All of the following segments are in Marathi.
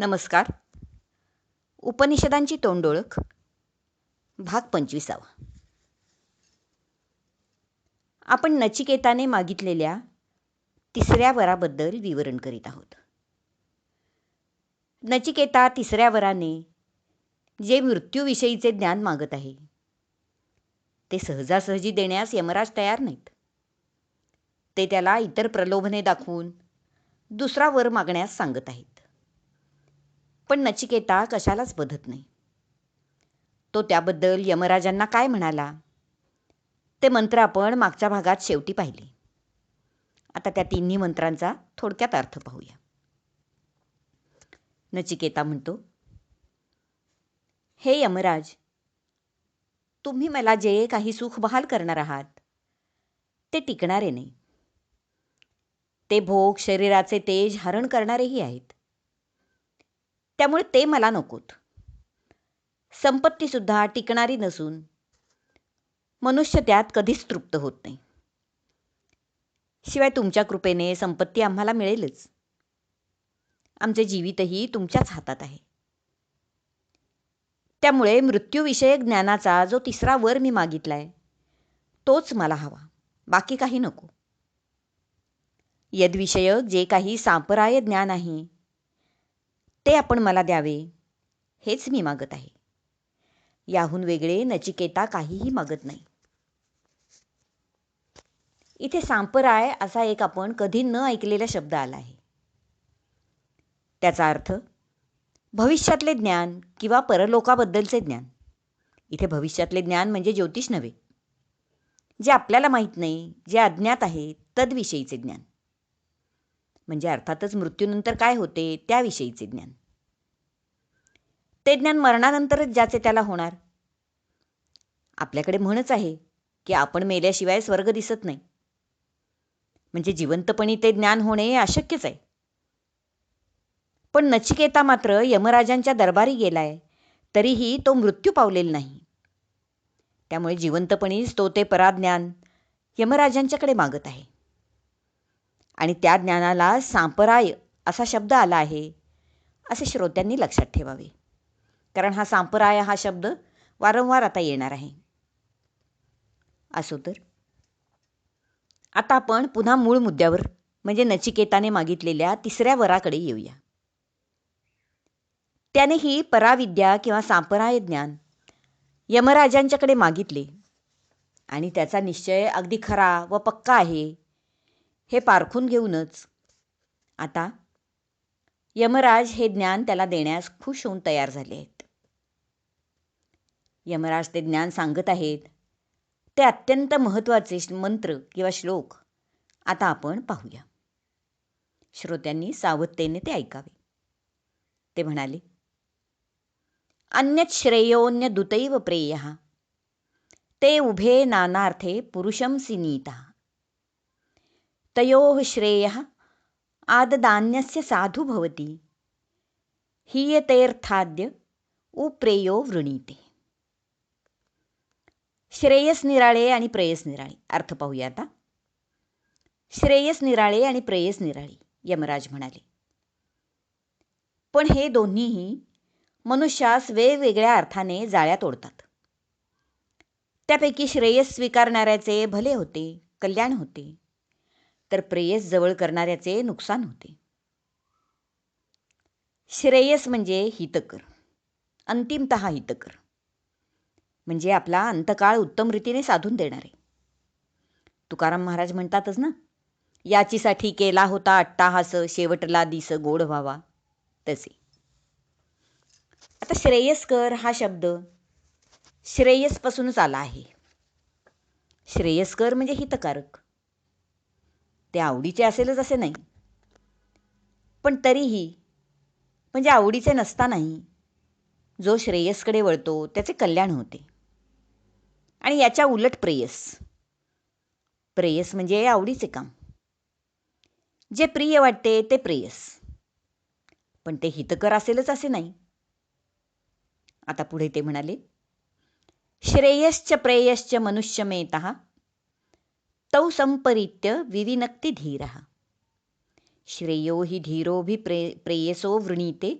नमस्कार. उपनिषदांची तोंडओळख भाग 25. आपण नचिकेताने मागितलेल्या तिसऱ्या वराबद्दल विवरण करीत आहोत. नचिकेता तिसऱ्या वराने जे मृत्यूविषयीचे ज्ञान मागत आहे ते सहजासहजी देण्यास यमराज तयार नाहीत. ते त्याला इतर प्रलोभने दाखवून दुसरा वर मागण्यास सांगत आहेत. पण नचिकेता कशालाच बधत नाही. तो त्याबद्दल यमराजांना काय म्हणाला ते मंत्र आपण मागच्या भागात शेवटी पाहिले. आता त्या तिन्ही मंत्रांचा थोडक्यात अर्थ पाहूया. नचिकेता म्हणतो, हे यमराज, तुम्ही मला जे काही सुख बहाल करणार आहात ते टिकणारे नाही. ते भोग शरीराचे तेज हरण करणारेही आहेत. त्यामुळे ते मला नकोत. संपत्तीसुद्धा टिकणारी नसून मनुष्य त्यात कधीच तृप्त होत नाही. शिवाय तुमच्या कृपेने संपत्ती आम्हाला मिळेलच. आमचे जीवितही तुमच्याच हातात आहे. त्यामुळे मृत्यूविषयक ज्ञानाचा जो तिसरा वर मी मागितलाय तोच मला हवा, बाकी काही नको. यदविषयक जे काही सांपराय ज्ञान आहे ते आपण मला द्यावे हेच मी मागत आहे. याहून वेगळे नचिकेता काहीही मागत नाही. इथे सांपराय असा एक आपण कधी न ऐकलेला शब्द आला आहे. त्याचा अर्थ भविष्यातले ज्ञान किंवा परलोकाबद्दलचे ज्ञान. इथे भविष्यातले ज्ञान म्हणजे ज्योतिष नव्हे. जे आपल्याला माहीत नाही, जे अज्ञात आहे तद्विषयीचे ज्ञान. म्हणजे अर्थातच मृत्यूनंतर काय होते त्याविषयीचे ज्ञान. ते ज्ञान मरणानंतरच ज्याचे त्याला होणार. आपल्याकडे म्हणच आहे की आपण मेल्याशिवाय स्वर्ग दिसत नाही. म्हणजे जिवंतपणी ते ज्ञान होणे अशक्यच आहे. पण नचिकेता मात्र यमराजांच्या दरबारी गेलाय तरीही तो मृत्यू पावलेला नाही. त्यामुळे जिवंतपणीच तो ते पराज्ञान यमराजांच्याकडे मागत आहे. आणि त्या ज्ञानाला सांपराय असा शब्द आला आहे असे श्रोत्यांनी लक्षात ठेवावे. कारण हा सांपराय हा शब्द वारंवार आता येणार आहे. असो तर आता आपण पुन्हा मूळ मुद्द्यावर म्हणजे नचिकेताने मागितलेल्या तिसऱ्या वराकडे येऊया. त्यानेही पराविद्या किंवा सांपराय ज्ञान यमराजांच्याकडे मागितले आणि त्याचा निश्चय अगदी खरा व पक्का आहे हे पारखून घेऊनच आता यमराज हे ज्ञान त्याला देण्यास खुश होऊन तयार झाले आहेत. यमराज ते ज्ञान सांगत आहेत. ते अत्यंत महत्त्वाचे मंत्र किंवा श्लोक आता आपण पाहूया. श्रोत्यांनी सावधतेने ते ऐकावे. ते म्हणाले, अन्यत् श्रेयोन्य दुतैव प्रेयः ते उभे नानार्थे पुरुषंसि नीतः तयोः श्रेयः आददान्यस्य साधु भवति हीयतेऽर्थाद्य उप्रेयो वृणीते. श्रेयस निराळे आणि प्रेयस निराळे. अर्थ पाहूया आता. श्रेयस निराळे आणि प्रेयस निराळे यमराज म्हणाले. पण हे दोन्हीही मनुष्यास वेगवेगळ्या अर्थाने जाळ्यात ओढतात. त्यापैकी श्रेयस स्वीकारणाऱ्याचे भले होते, कल्याण होते, तर प्रेयस जवळ करणाऱ्याचे नुकसान होते. श्रेयस म्हणजे हितकर, अंतिमतः हितकर, म्हणजे आपला अंतकाळ उत्तम रीतीने साधून देणारे. तुकाराम महाराज म्हणतातच ना, याचीसाठी केला होता अट्टाहास, शेवटला दिस गोड व्हावा. तसे आता श्रेयस्कर हा शब्द श्रेयसपासूनच आला आहे. श्रेयस्कर म्हणजे हितकारक. ते आवडीचे असेलच असे नाही, पण तरीही म्हणजे आवडीचे नसतानाही जो श्रेयसकडे वळतो त्याचे कल्याण होते. आणि याच्या उलट प्रेयस. प्रेयस म्हणजे आवडीचे काम. जे प्रिय वाटते ते प्रेयस, पण ते हितकर असेलच असे नाही. आता पुढे ते म्हणाले, श्रेयश्च प्रेयश्च मनुष्यमेतः तौ संपरित्य विविनक्ति धीरः श्रेयो हि धीरोभि प्रेयसो वृणीते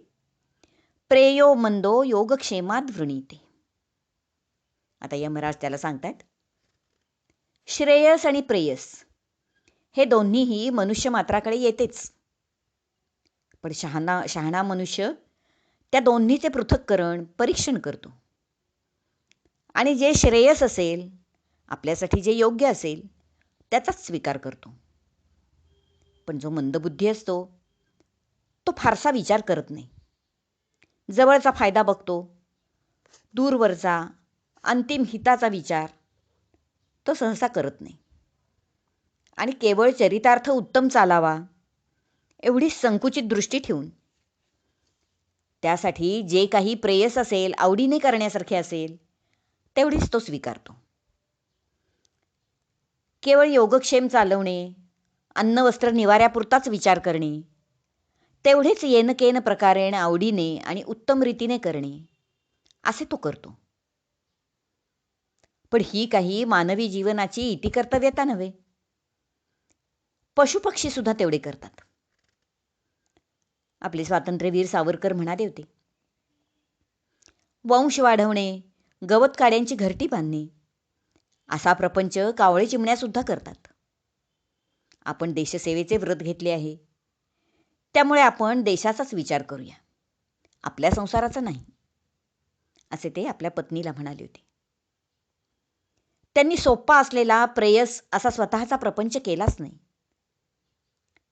प्रेयो मंदो योगक्षेमात वृणीते. आता यमराज त्याला सांगतात, श्रेयस आणि प्रेयस हे दोन्हीही मनुष्य मात्राकडे येतेच, पण शहाणा मनुष्य त्या दोन्हीचे पृथक्करण परीक्षण करतो आणि जे श्रेयस असेल, आपल्यासाठी जे योग्य असेल त्याचाच स्वीकार करतो. पण जो मंदबुद्धी असतो तो फारसा विचार करत नाही. जवळचा फायदा बघतो, दूरवरचा अंतिम हिताचा विचार तो सहसा करत नाही आणि केवळ चरितार्थ उत्तम चालावा एवढी संकुचित दृष्टी ठेवून त्यासाठी जे काही प्रेयस असेल, आवडीने करण्यासारखे असेल तेवढीच तो स्वीकारतो. केवळ योगक्षेम चालवणे, अन्न वस्त्र निवाऱ्यापुरताच विचार करणे, तेवढेच येनकेन प्रकारेण आवडीने आणि उत्तम रीतीने करणे असे तो करतो. पण ही काही मानवी जीवनाची इतिकर्तव्यता नव्हे. पशुपक्षी सुद्धा तेवढे करतात. आपले स्वातंत्र्यवीर सावरकर म्हणाले होते, वंश वाढवणे, गवत काड्यांची घरटी बांधणे असा प्रपंच कावळे चिमण्या सुद्धा करतात. आपण देशसेवेचे व्रत घेतले आहे, त्यामुळे आपण देशाचाच विचार करूया, आपल्या संसाराचा नाही, असे ते आपल्या पत्नीला म्हणाले होते. त्यांनी सोप्पा असलेला प्रेयस असा स्वतःचा प्रपंच केलाच नाही.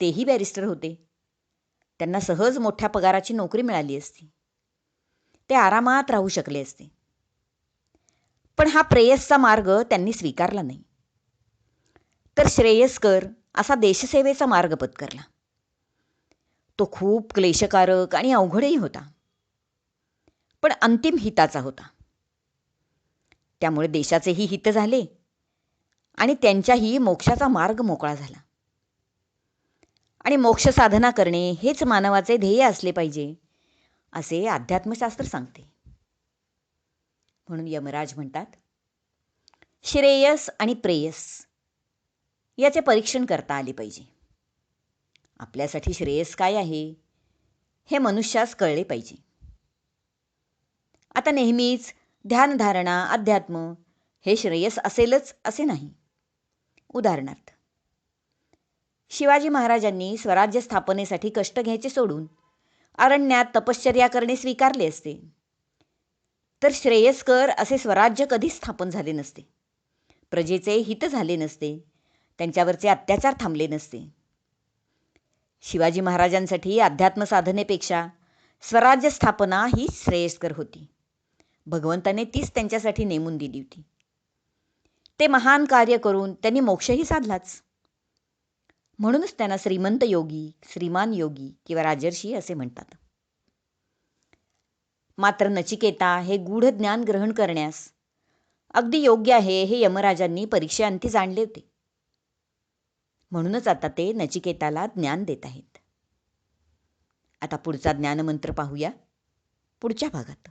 तेही बॅरिस्टर होते. त्यांना सहज मोठ्या पगाराची नोकरी मिळाली असती. ते आरामात राहू शकले असते. पण हा प्रेयसचा मार्ग त्यांनी स्वीकारला नाही, तर श्रेयस्कर असा देशसेवेचा मार्ग पत्करला. तो खूप क्लेशकारक आणि अवघडही होता, पण अंतिम हिताचा होता. त्यामुळे देशाचेही हित झाले आणि त्यांच्याही मोक्षाचा मार्ग मोकळा झाला. आणि मोक्ष साधना करणे हेच मानवाचे ध्येय असले पाहिजे असे अध्यात्मशास्त्र सांगते. म्हणून यमराज म्हणतात, श्रेयस आणि प्रेयस याचे परीक्षण करता आले पाहिजे. आपल्यासाठी श्रेयस काय आहे हे मनुष्यास कळले पाहिजे. आता नेहमीच ध्यानधारणा, अध्यात्म हे श्रेयस असेलच असे नाही. उदाहरणार्थ, शिवाजी महाराजांनी स्वराज्य स्थापनेसाठी कष्ट घ्यायचे सोडून अरण्यात तपश्चर्या करणे स्वीकारले असते, तर श्रेयस्कर असे स्वराज्य कधीच स्थापन झाले नसते. प्रजेचे हित झाले नसते, त्यांच्यावरचे अत्याचार थांबले नसते. शिवाजी महाराजांसाठी अध्यात्म साधनेपेक्षा स्वराज्य स्थापना ही श्रेयस्कर होती. भगवंताने तीच त्यांच्यासाठी नेमून दिली होती. ते महान कार्य करून त्यांनी मोक्षही साधलाच. म्हणूनच त्यांना श्रीमंत योगी, श्रीमान योगी किंवा राजर्षी असे म्हणतात. मात्र नचिकेता हे गूढ ज्ञान ग्रहण करण्यास अगदी योग्य आहे हे यमराजांनी परीक्षेअंती जाणले होते. म्हणूनच आता ते नचिकेताला ज्ञान देत आहेत. आता पुढचा ज्ञानमंत्र पाहूया पुढच्या भागात.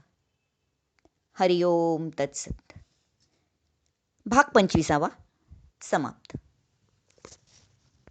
हरिओम तत्सत. भाग 25 समाप्त.